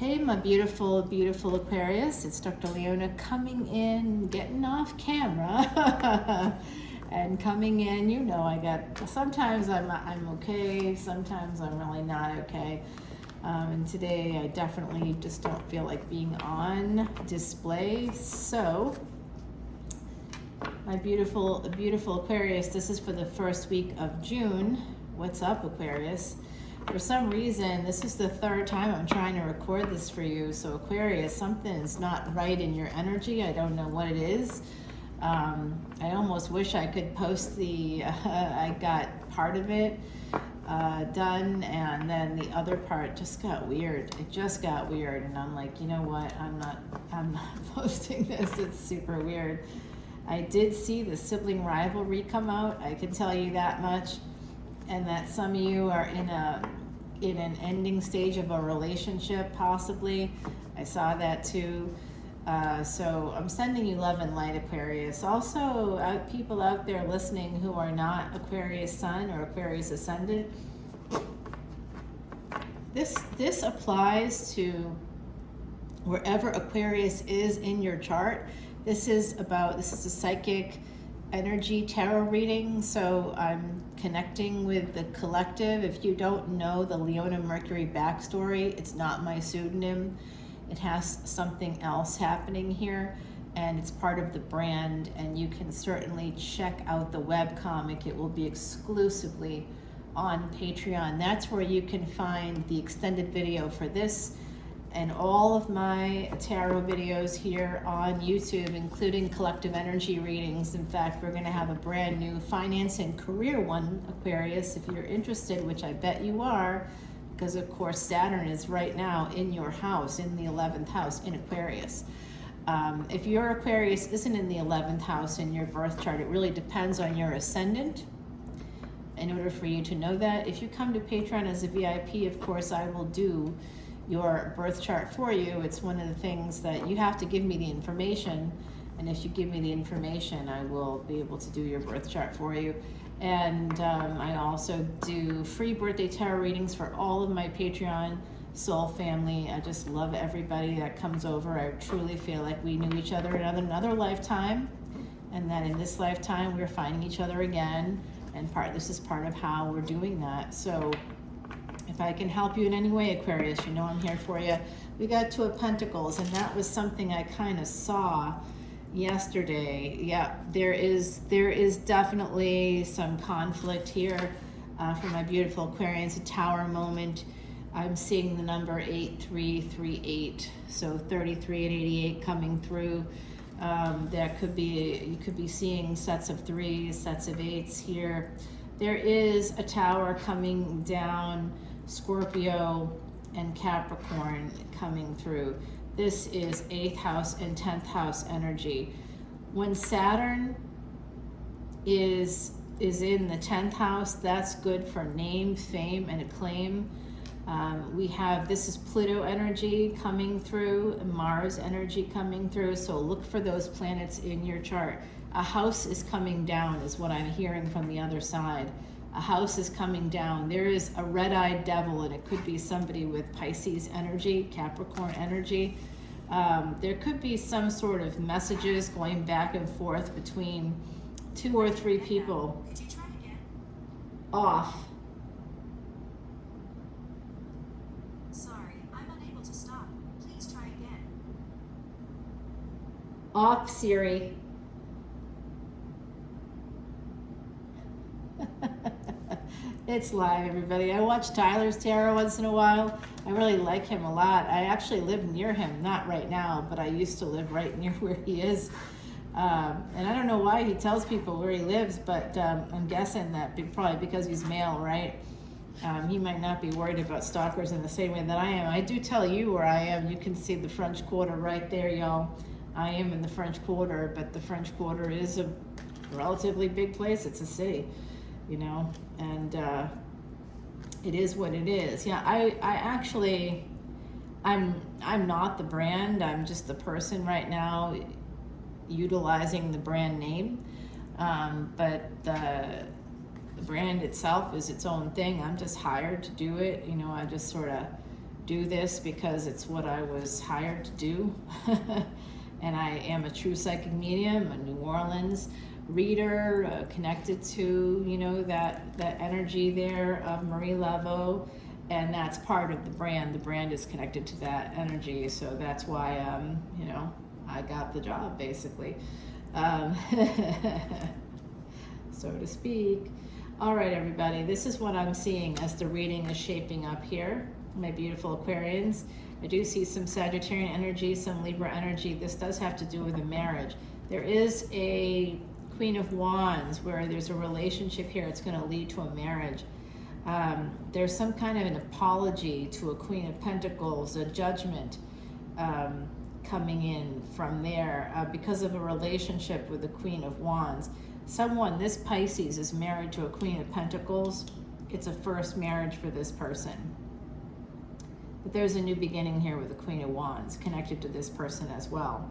Hey, my beautiful, beautiful Aquarius. It's Dr. Leona coming in, getting off camera, and coming in. You know, sometimes I'm okay, sometimes I'm really not okay. And today I definitely just don't feel like being on display. So, my beautiful, beautiful Aquarius, this is for the first week of June. What's up, Aquarius? For some reason, this is the third time I'm trying to record this for you. So Aquarius, something's not right in your energy. I don't know what it is. I almost wish I could post I got part of it done, and then the other part just got weird. It just got weird, and I'm like, you know what? I'm not posting this. It's super weird. I did see the sibling rivalry come out. I can tell you that much. And that some of you are in an ending stage of a relationship, possibly. I saw that too. So I'm sending you love and light, Aquarius. Also, people out there listening who are not Aquarius Sun or Aquarius Ascendant, this applies to wherever Aquarius is in your chart. This is a psychic energy tarot reading, so I'm connecting with the collective. If you don't know the Leona Mercury backstory, it's not my pseudonym. It has something else happening here, and it's part of the brand, and you can certainly check out the webcomic. It will be exclusively on Patreon. That's where you can find the extended video for this and all of my tarot videos here on YouTube, including collective energy readings. In fact, we're going to have a brand new finance and career one, Aquarius, if you're interested, which I bet you are, because of course Saturn is right now in your house, in the 11th house in Aquarius. If your Aquarius isn't in the 11th house in your birth chart, it really depends on your ascendant in order for you to know that. If you come to Patreon as a VIP, of course, I will do your birth chart for you. It's one of the things that you have to give me the information, and if you give me the information, I will be able to do your birth chart for you. And I also do free birthday tarot readings for all of my Patreon soul family. I just love everybody that comes over. I truly feel like we knew each other in another lifetime, and that in this lifetime we're finding each other again, and this is part of how we're doing that. So if I can help you in any way, Aquarius, you know I'm here for you. We got Two of Pentacles, and that was something I kind of saw yesterday. Yeah, there is definitely some conflict here for my beautiful Aquarians. A Tower moment. I'm seeing the number 8338, so 33 and 88 coming through. You could be seeing sets of threes, sets of eights here. There is a tower coming down, Scorpio and Capricorn coming through. This is 8th house and 10th house energy. When Saturn is in the 10th house, that's good for name, fame, and acclaim. This is Pluto energy coming through, Mars energy coming through, so look for those planets in your chart. A house is coming down is what I'm hearing from the other side. A house is coming down. There is a red-eyed devil, and it could be somebody with Pisces energy, Capricorn energy. There could be some sort of messages going back and forth between 2 or 3 people. Could you try again? Off. Sorry, I'm unable to stop. Please try again. Off, Siri. It's live, everybody. I watch Tyler's tarot once in a while. I really like him a lot. I actually live near him, not right now, but I used to live right near where he is. And I don't know why he tells people where he lives, but I'm guessing that probably because he's male, right? He might not be worried about stalkers in the same way that I am. I do tell you where I am. You can see the French Quarter right there, y'all. I am in the French Quarter, but the French Quarter is a relatively big place. It's a city, you know, and it is what it is. Yeah, I'm not the brand. I'm just the person right now utilizing the brand name, but the brand itself is its own thing. I'm just hired to do it. You know, I just sort of do this because it's what I was hired to do. And I am a true psychic medium, a New Orleans reader, connected to, you know, that energy there of Marie Laveau, and that's part of the brand. The brand is connected to that energy, so that's why, you know, I got the job, basically, so to speak. All right, everybody, this is what I'm seeing as the reading is shaping up here, my beautiful Aquarians. I do see some Sagittarian energy, some Libra energy. This does have to do with a marriage. There is a Queen of Wands where there's a relationship here. It's going to lead to a marriage. There's some kind of an apology to a Queen of Pentacles, a judgment coming in from there because of a relationship with the Queen of Wands. Someone, this Pisces, is married to a Queen of Pentacles. It's a first marriage for this person. But there's a new beginning here with the Queen of Wands connected to this person as well.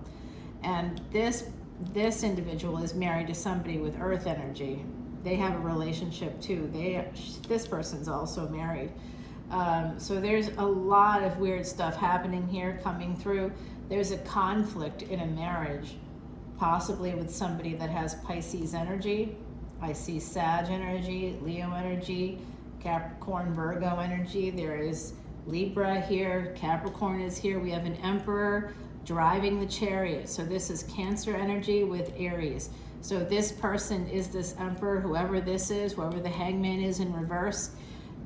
And this individual is married to somebody with earth energy. They have a relationship too. This person's also married. So there's a lot of weird stuff happening here coming through. There's a conflict in a marriage, possibly with somebody that has Pisces energy. I see Sag energy, Leo energy, Capricorn, Virgo energy. There is Libra here, Capricorn is here. We have an Emperor driving the chariot. So this is Cancer energy with Aries. So this person is this Emperor, whoever this is, whoever the Hangman is in reverse.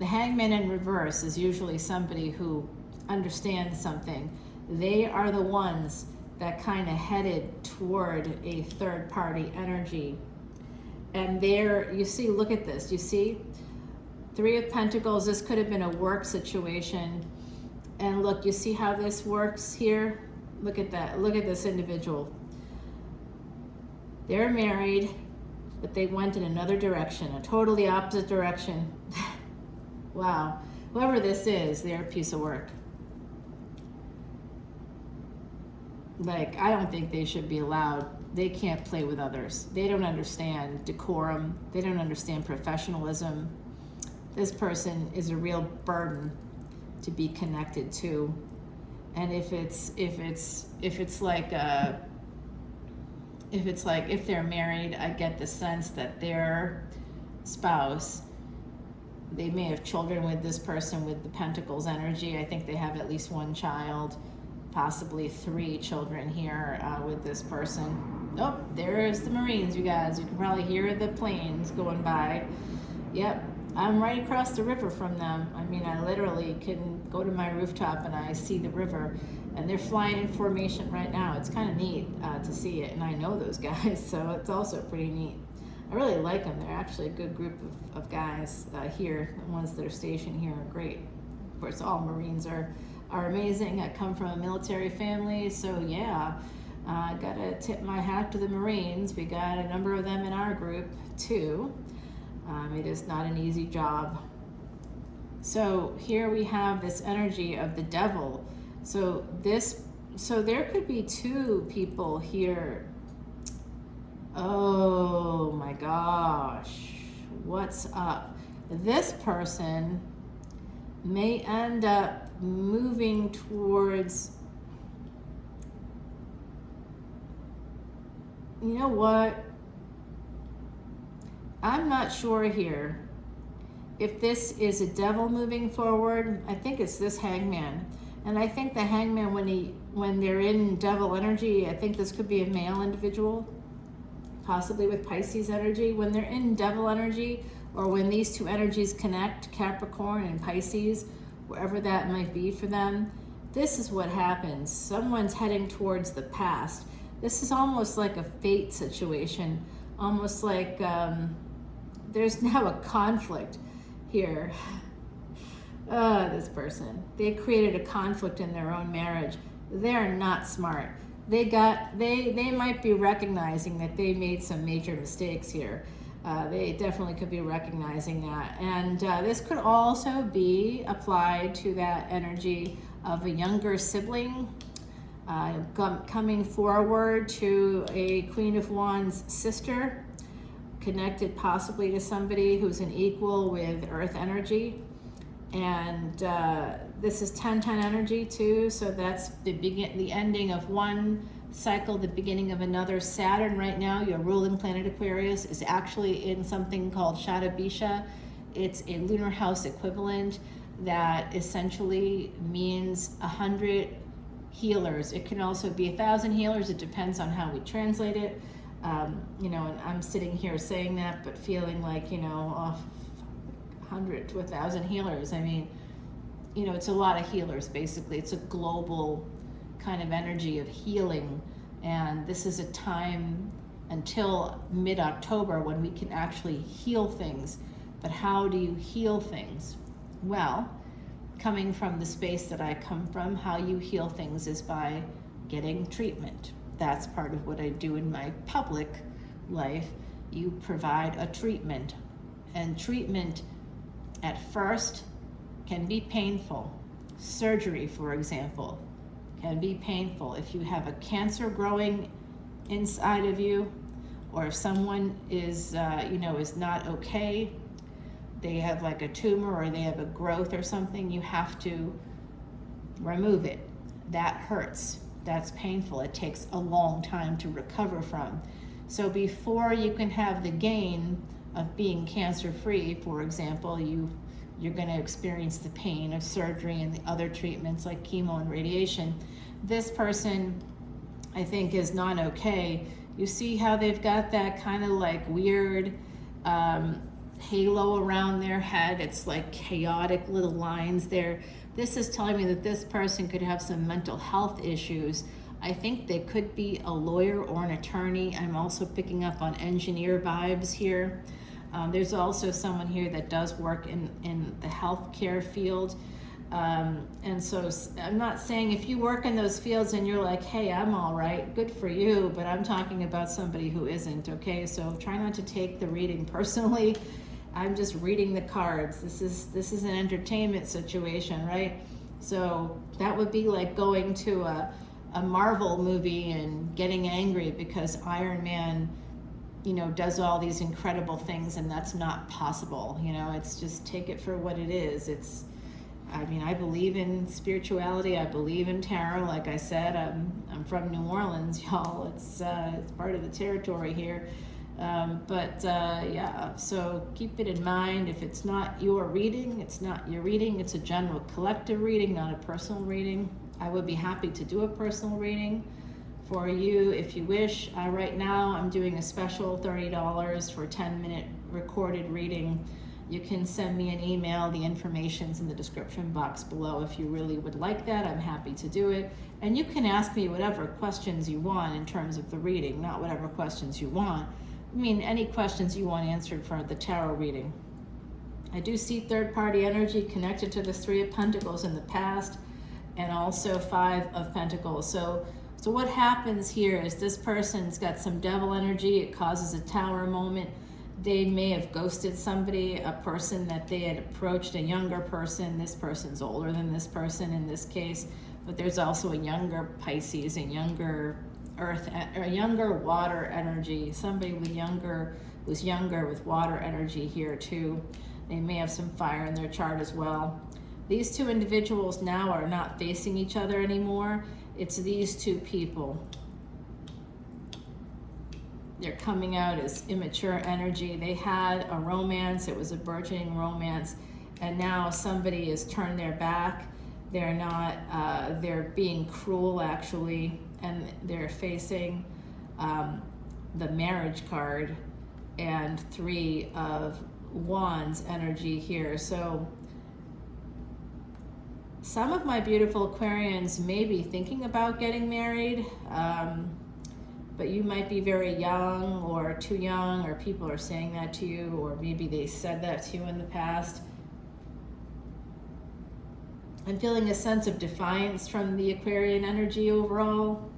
The Hangman in reverse is usually somebody who understands something. They are the ones that kind of headed toward a third party energy. And there, you see, look at this, you see? Three of Pentacles, this could have been a work situation. And look, you see how this works here? Look at that, look at this individual. They're married, but they went in another direction, a totally opposite direction. Wow, whoever this is, they're a piece of work. Like, I don't think they should be allowed. They can't play with others. They don't understand decorum. They don't understand professionalism. This person is a real burden to be connected to. And if they're married, I get the sense that their spouse, they may have children with this person with the Pentacles energy. I think they have at least one child, possibly 3 children here with this person. Oh, there's the Marines, you guys. You can probably hear the planes going by. Yep. I'm right across the river from them. I mean, I literally can go to my rooftop and I see the river, and they're flying in formation right now. It's kind of neat to see it, and I know those guys, so it's also pretty neat. I really like them. They're actually a good group of guys here. The ones that are stationed here are great. Of course, all Marines are amazing. I come from a military family, so yeah, I gotta tip my hat to the Marines. We got a number of them in our group too. It is not an easy job. So here we have this energy of the devil. So there could be 2 people here. Oh my gosh, what's up? This person may end up moving towards, you know what? I'm not sure here if this is a devil moving forward. I think it's this Hangman. And I think the Hangman, when they're in devil energy, I think this could be a male individual, possibly with Pisces energy. When they're in devil energy, or when these 2 energies connect, Capricorn and Pisces, wherever that might be for them, this is what happens. Someone's heading towards the past. This is almost like a fate situation, almost like there's now a conflict here. This person, they created a conflict in their own marriage. They're not smart. They might be recognizing that they made some major mistakes here. They definitely could be recognizing that. And this could also be applied to that energy of a younger sibling coming forward to a Queen of Wands sister, connected possibly to somebody who's an equal with earth energy. And this is 10-10 energy too, so that's the ending of one cycle, the beginning of another. Saturn right now, your ruling planet Aquarius, is actually in something called Shadabisha. It's a lunar house equivalent that essentially means 100 healers. It can also be 1,000 healers. It depends on how we translate it. You know, and I'm sitting here saying that, but feeling like, you know, 100 to 1,000 healers. I mean, you know, it's a lot of healers, basically. It's a global kind of energy of healing. And this is a time until mid-October when we can actually heal things. But how do you heal things? Well, coming from the space that I come from, how you heal things is by getting treatment. That's part of what I do in my public life. You provide a treatment. And treatment at first can be painful. Surgery, for example, can be painful. If you have a cancer growing inside of you, or if someone is, you know, is not okay, they have like a tumor or they have a growth or something, you have to remove it. That hurts. That's painful. It takes a long time to recover from. So before you can have the gain of being cancer-free, for example, you're going to experience the pain of surgery and the other treatments like chemo and radiation. This person, I think, is not okay. You see how they've got that kind of like weird halo around their head. It's like chaotic little lines there. This is telling me that this person could have some mental health issues. I think they could be a lawyer or an attorney. I'm also picking up on engineer vibes here. There's also someone here that does work in the healthcare field. And so I'm not saying if you work in those fields and you're like, hey, I'm all right, good for you, but I'm talking about somebody who isn't, okay? So try not to take the reading personally. I'm just reading the cards. This is an entertainment situation, right? So that would be like going to a Marvel movie and getting angry because Iron Man, you know, does all these incredible things, and that's not possible. You know, it's just take it for what it is. I mean, I believe in spirituality. I believe in tarot. Like I said, I'm from New Orleans, y'all. It's part of the territory here. Yeah, so keep it in mind. If it's not your reading, it's not your reading. It's a general collective reading, not a personal reading. I would be happy to do a personal reading for you if you wish. Right now, I'm doing a special $30 for a 10-minute recorded reading. You can send me an email. The information's in the description box below if you really would like that. I'm happy to do it. And you can ask me whatever questions you want in terms of the reading, not whatever questions you want. I mean, any questions you want answered for the tarot reading. I do see third-party energy connected to this Three of Pentacles in the past, and also Five of Pentacles. So what happens here is this person's got some devil energy. It causes a tower moment. They may have ghosted somebody, a person that they had approached, a younger person. This person's older than this person in this case, but there's also a younger Pisces, a younger earth, a younger water energy. Somebody was younger with water energy here too. They may have some fire in their chart as well. These two individuals now are not facing each other anymore. It's these two people. They're coming out as immature energy. They had a romance. It was a burgeoning romance. And now somebody has turned their back. They're not, they're being cruel actually. And they're facing the marriage card and Three of Wands energy here. So some of my beautiful Aquarians may be thinking about getting married, but you might be very young or too young, or people are saying that to you, or maybe they said that to you in the past. I'm feeling a sense of defiance from the Aquarian energy overall.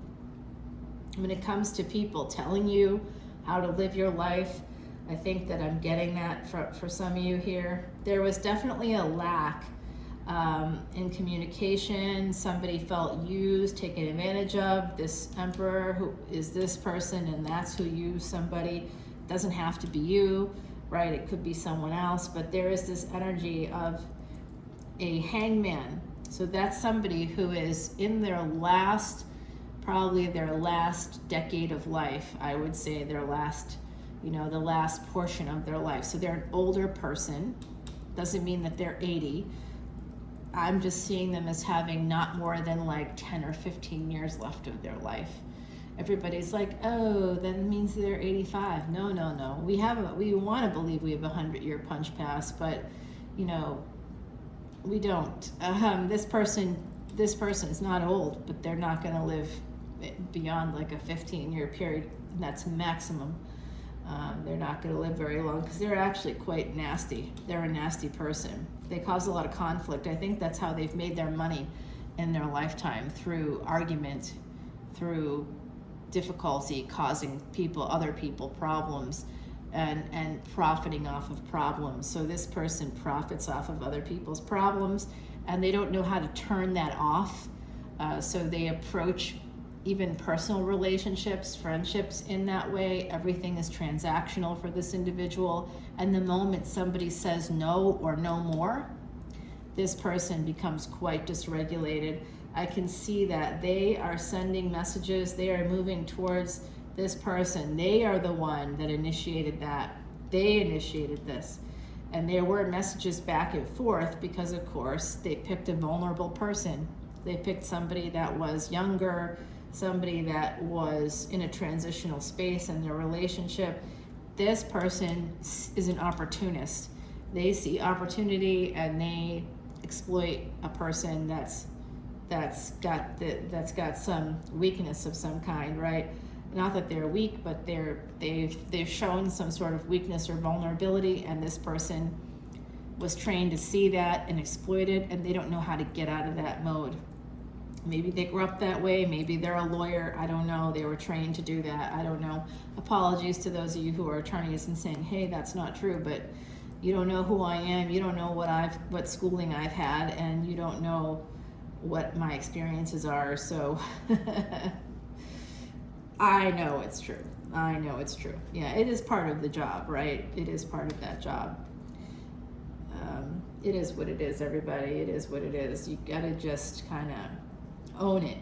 When it comes to people telling you how to live your life, I think that I'm getting that for some of you here. There was definitely a lack in communication. Somebody felt used, taken advantage of. This Emperor, who is this person, and that's who used somebody. It doesn't have to be you, right? It could be someone else, but there is this energy of a hangman. So that's somebody who is in their last, probably their last decade of life. I would say their last, the last portion of their life. So they're an older person. Doesn't mean that they're 80. I'm just seeing them as having not more than like 10 or 15 years left of their life. Everybody's like, oh, that means they're 85. No. We want to believe we have a 100-year punch pass, but we don't. This person's not old, but they're not going to live beyond like a 15-year period. And that's maximum. They're not going to live very long because they're actually quite nasty. They're a nasty person. They cause a lot of conflict. I think that's how they've made their money in their lifetime, through argument, through difficulty, causing other people problems, and profiting off of problems. So this person profits off of other people's problems, and they don't know how to turn that off. So they approach even personal relationships, friendships in that way. Everything is transactional for this individual. And the moment somebody says no or no more, this person becomes quite dysregulated. I can see that they are sending messages. They are moving towards this person. They are the one that initiated that. They initiated this. And there were messages back and forth because, of course, they picked a vulnerable person. They picked somebody that was younger, somebody that was in a transitional space in their relationship. This person is an opportunist. They see opportunity and they exploit a person that's got some weakness of some kind, right? Not that they're weak, but they've shown some sort of weakness or vulnerability, and this person was trained to see that and exploit it, and they don't know how to get out of that mode. Maybe they grew up that way. Maybe they're a lawyer. I don't know. They were trained to do that. I don't know. Apologies to those of you who are attorneys and saying, hey, that's not true, but you don't know who I am. You don't know what schooling I've had, and you don't know what my experiences are. So I know it's true. I know it's true. Yeah, it is part of the job, right? It is part of that job. It is what it is, everybody. It is what it is. You gotta just kind of own it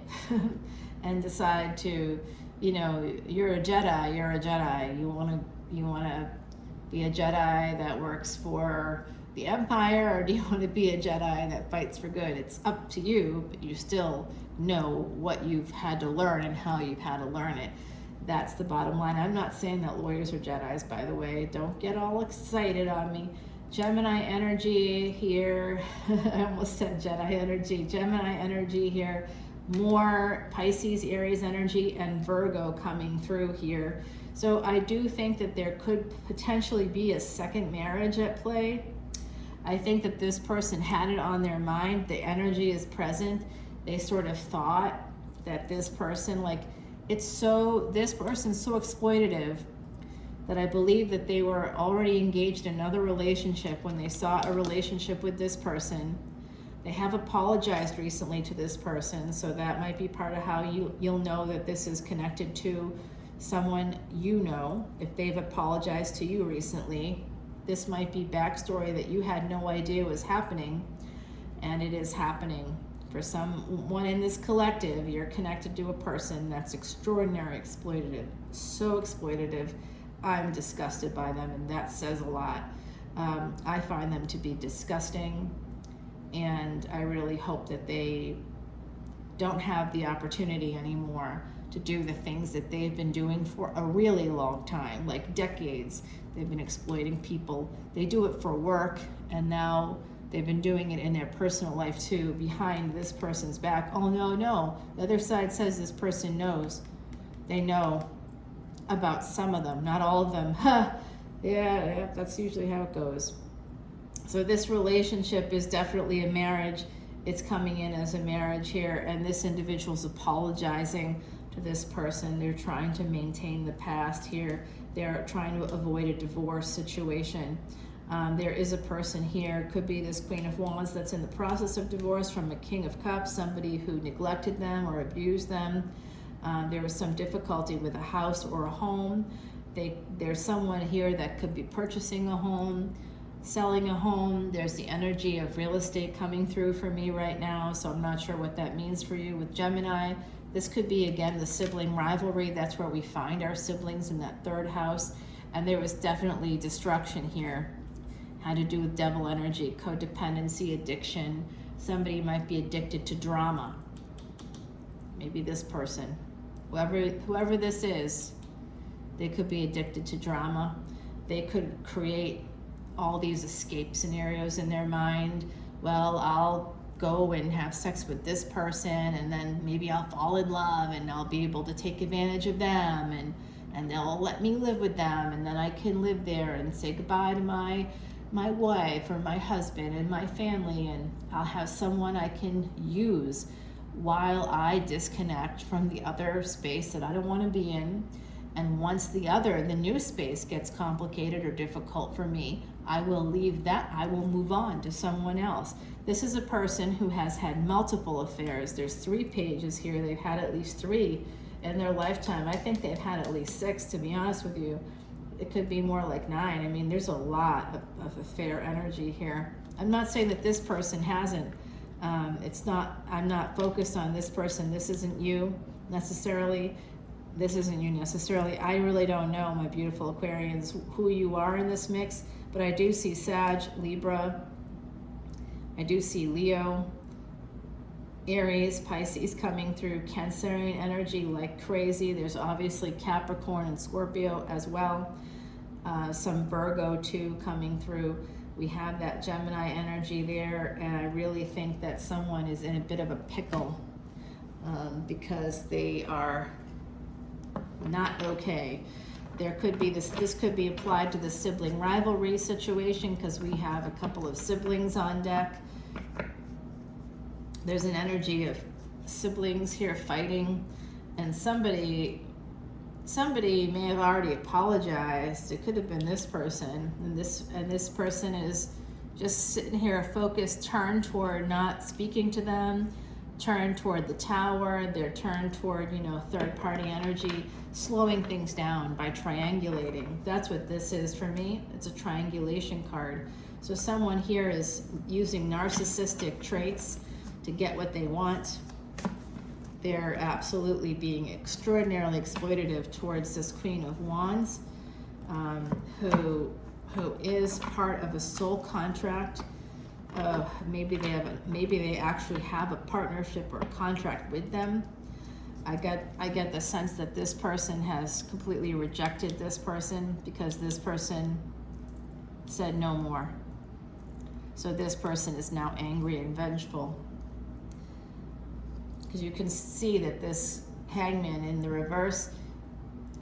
and decide to, you're a Jedi. You want to be a Jedi that works for the Empire, or do you want to be a Jedi that fights for good? It's up to you, but you still know what you've had to learn and how you've had to learn it. That's the bottom line. I'm not saying that lawyers are Jedis, by the way. Don't get all excited on me. Gemini energy here. I almost said Jedi energy. Gemini energy here. More Pisces, Aries energy, and Virgo coming through here. So I do think that there could potentially be a second marriage at play. I think that this person had it on their mind. The energy is present. They sort of thought that this person, this person's so exploitative that I believe that they were already engaged in another relationship when they saw a relationship with this person. They have apologized recently to this person, so that might be part of how you'll know that this is connected to someone you know. If they've apologized to you recently, this might be backstory that you had no idea was happening, and it is happening. For someone in this collective, you're connected to a person that's extraordinarily exploitative, so exploitative. I'm disgusted by them, and that says a lot. I find them to be disgusting, and I really hope that they don't have the opportunity anymore to do the things that they've been doing for a really long time, like decades. They've been exploiting people. They do it for work, and now they've been doing it in their personal life too, behind this person's back. Oh, no. The other side says this person knows. They know about some of them, not all of them. Yeah, that's usually how it goes. So this relationship is definitely a marriage. It's coming in as a marriage here, and this individual's apologizing to this person. They're trying to maintain the past here. They're trying to avoid a divorce situation. There is a person here, could be this Queen of Wands, that's in the process of divorce from a King of Cups, somebody who neglected them or abused them. There was some difficulty with a house or a home. There's someone here that could be purchasing a home. selling a home. There's the energy of real estate coming through for me right now, so I'm not sure what that means for you with Gemini. This could be, again, the sibling rivalry. That's where we find our siblings, in that third house. And there was definitely destruction here. Had to do with devil energy, codependency, addiction. Somebody might be addicted to drama. Maybe this person. Whoever this is, they could be addicted to drama. They could create all these escape scenarios in their mind. Well, I'll go and have sex with this person, and then maybe I'll fall in love, and I'll be able to take advantage of them, and they'll let me live with them, and then I can live there and say goodbye to my wife or my husband and my family, and I'll have someone I can use while I disconnect from the other space that I don't want to be in. And once the new space gets complicated or difficult for me, I will leave that. I will move on to someone else. This is a person who has had multiple affairs. There's 3 pages here. They've had at least 3 in their lifetime. I think they've had at least 6, to be honest with you. It could be more like 9. I mean, there's a lot of affair energy here. I'm not saying that this person hasn't. I'm not focused on this person. This isn't you necessarily. This isn't you necessarily. I really don't know, my beautiful Aquarians, who you are in this mix, but I do see Sag, Libra. I do see Leo, Aries, Pisces coming through, Cancerian energy like crazy. There's obviously Capricorn and Scorpio as well. Some Virgo too coming through. We have that Gemini energy there, and I really think that someone is in a bit of a pickle because they are not okay. There could be this could be applied to the sibling rivalry situation, because we have a couple of siblings on deck. There's an energy of siblings here fighting, and somebody may have already apologized. It could have been this person, and this person is just sitting here focused, turned toward not speaking to them, turned toward the tower. They're turned toward, third party energy, slowing things down by triangulating. That's what this is for me. It's a triangulation card. So someone here is using narcissistic traits to get what they want. They're absolutely being extraordinarily exploitative towards this Queen of Wands, who is part of a soul contract. Maybe they actually have a partnership or a contract with them. I get the sense that this person has completely rejected this person because this person said no more. So this person is now angry and vengeful. Because you can see that this Hangman in the reverse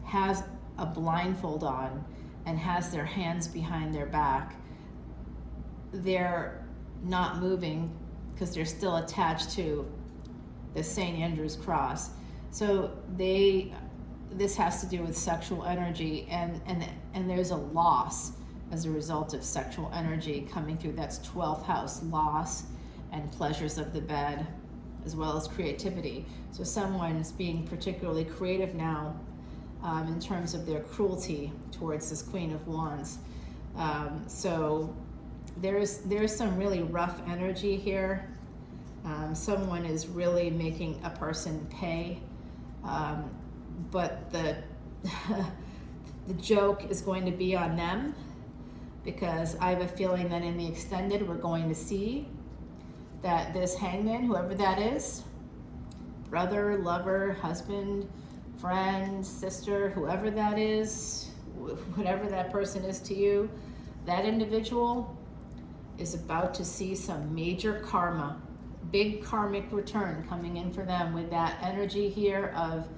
has a blindfold on and has their hands behind their back. They're not moving because they're still attached to the St. Andrew's cross. So this has to do with sexual energy, and there's a loss as a result of sexual energy coming through. That's 12th house, loss and pleasures of the bed, as well as creativity. So someone's being particularly creative now in terms of their cruelty towards this Queen of Wands. So there's some really rough energy here. Someone is really making a person pay, but the joke is going to be on them, because I have a feeling that in the extended we're going to see that this Hangman, whoever that is, brother, lover, husband, friend, sister, whoever that is, whatever that person is to you, that individual is about to see some major karma, big karmic return coming in for them with that energy here of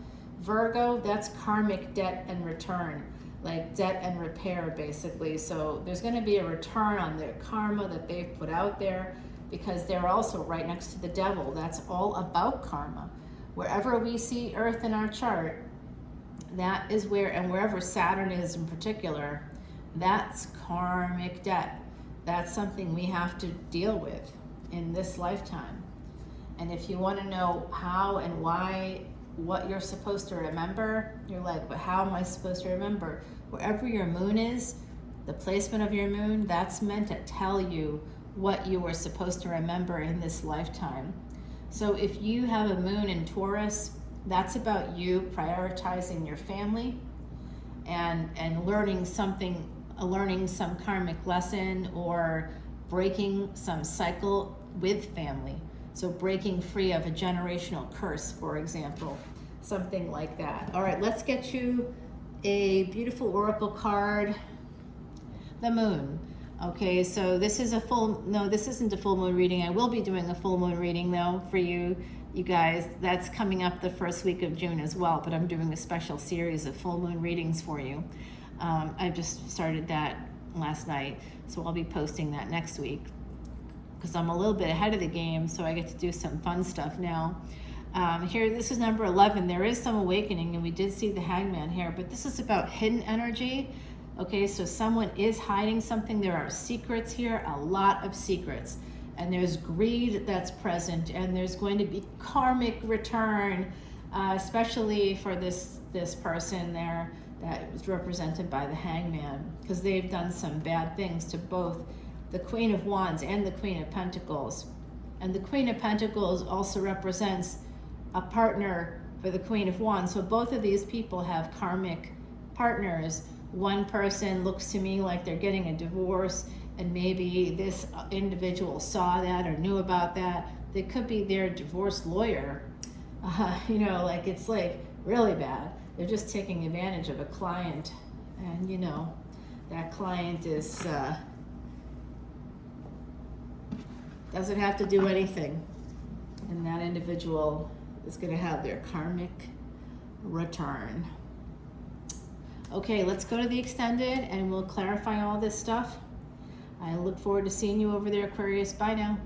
Virgo. That's karmic debt and return, like debt and repair, basically. So there's going to be a return on their karma that they've put out there, because they're also right next to the devil. That's all about karma. Wherever we see Earth in our chart, that is where, and wherever Saturn is in particular, that's karmic debt. That's something we have to deal with in this lifetime. And if you want to know how and why, what you're supposed to remember, you're like, but how am I supposed to remember? Wherever your moon is, The placement of your moon, that's meant to tell you what you were supposed to remember in this lifetime. So if you have a moon in Taurus, that's about you prioritizing your family and learning something, learning some karmic lesson, or breaking some cycle with family. So breaking free of a generational curse, for example, something like that. All right, let's get you a beautiful oracle card. The moon. Okay, so this is this isn't a full moon reading. I will be doing a full moon reading though for you guys. That's coming up the first week of June as well, but I'm doing a special series of full moon readings for you. I just started that last night, so I'll be posting that next week because I'm a little bit ahead of the game, so I get to do some fun stuff now. Here, this is number 11. There is some awakening, and we did see the hangman here, but this is about hidden energy. Okay, so someone is hiding something. There are secrets here, a lot of secrets. And there's greed that's present, and there's going to be karmic return, especially for this person there that was represented by the hangman, because they've done some bad things to both the Queen of Wands and the Queen of Pentacles. And the Queen of Pentacles also represents a partner for the Queen of Wands. So both of these people have karmic partners. One person looks to me like they're getting a divorce, and maybe this individual saw that or knew about that. They could be their divorce lawyer. Like it's like really bad. They're just taking advantage of a client, and that client is doesn't have to do anything, and that individual is going to have their karmic return. Okay, let's go to the extended and we'll clarify all this stuff. I look forward to seeing you over there, Aquarius. Bye now.